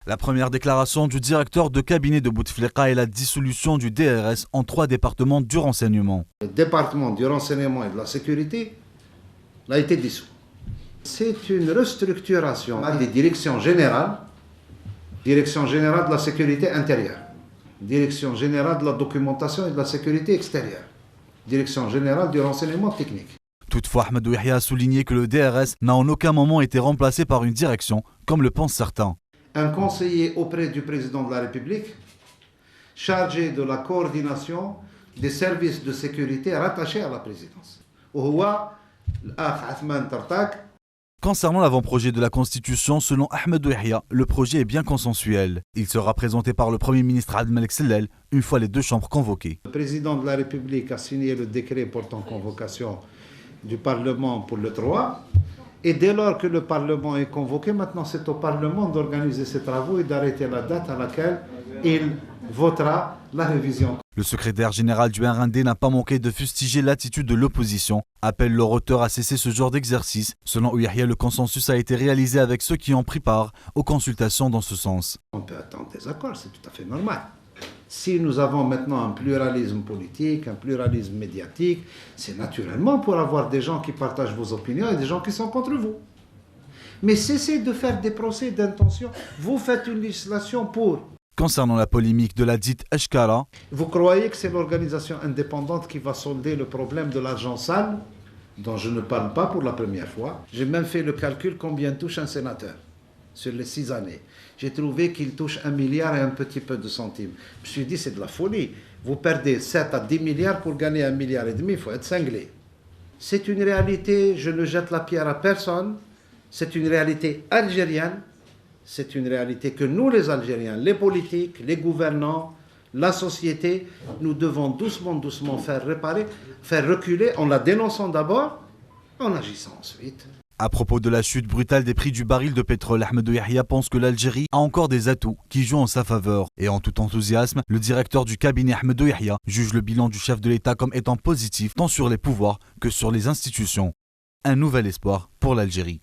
La première déclaration du directeur de cabinet de Bouteflika est la dissolution du DRS en 3 départements du renseignement. Le département du renseignement et de la sécurité a été dissous. C'est une restructuration des directions générales, direction générale de la sécurité intérieure, direction générale de la documentation et de la sécurité extérieure, direction générale du renseignement technique. Toutefois, Ahmadou Yahya a souligné que le DRS n'a en aucun moment été remplacé par une direction, comme le pensent certains. Un conseiller auprès du président de la République, chargé de la coordination des services de sécurité rattachés à la présidence. Concernant l'avant-projet de la Constitution, selon Ahmadou Yahya, le projet est bien consensuel. Il sera présenté par le Premier ministre Abdelmalek Sellel une fois les 2 chambres convoquées. Le président de la République a signé le décret portant convocation du Parlement pour le 3. Et dès lors que le Parlement est convoqué, maintenant c'est au Parlement d'organiser ses travaux et d'arrêter la date à laquelle il votera la révision. Le secrétaire général du RND n'a pas manqué de fustiger l'attitude de l'opposition, appelle l'orateur à cesser ce genre d'exercice. Selon Yahya, le consensus a été réalisé avec ceux qui ont pris part aux consultations dans ce sens. On peut attendre des accords, c'est tout à fait normal. Si nous avons maintenant un pluralisme politique, un pluralisme médiatique, c'est naturellement pour avoir des gens qui partagent vos opinions et des gens qui sont contre vous. Mais cessez de faire des procès d'intention. Vous faites une législation pour... Concernant la polémique de la dite Eshkara, vous croyez que c'est l'organisation indépendante qui va solder le problème de l'argent sale, dont je ne parle pas pour la première fois. J'ai même fait le calcul combien touche un sénateur sur les 6 années. J'ai trouvé qu'il touche 1 milliard et un petit peu de centimes. Je me suis dit, c'est de la folie. Vous perdez 7 à 10 milliards pour gagner 1,5 milliard. Il faut être cinglé. C'est une réalité, je ne jette la pierre à personne. C'est une réalité algérienne. C'est une réalité que nous, les Algériens, les politiques, les gouvernants, la société, nous devons doucement faire reculer en la dénonçant d'abord, en agissant ensuite. À propos de la chute brutale des prix du baril de pétrole, Ahmadou Yahya pense que l'Algérie a encore des atouts qui jouent en sa faveur. Et en tout enthousiasme, le directeur du cabinet Ahmadou Yahya juge le bilan du chef de l'État comme étant positif tant sur les pouvoirs que sur les institutions. Un nouvel espoir pour l'Algérie.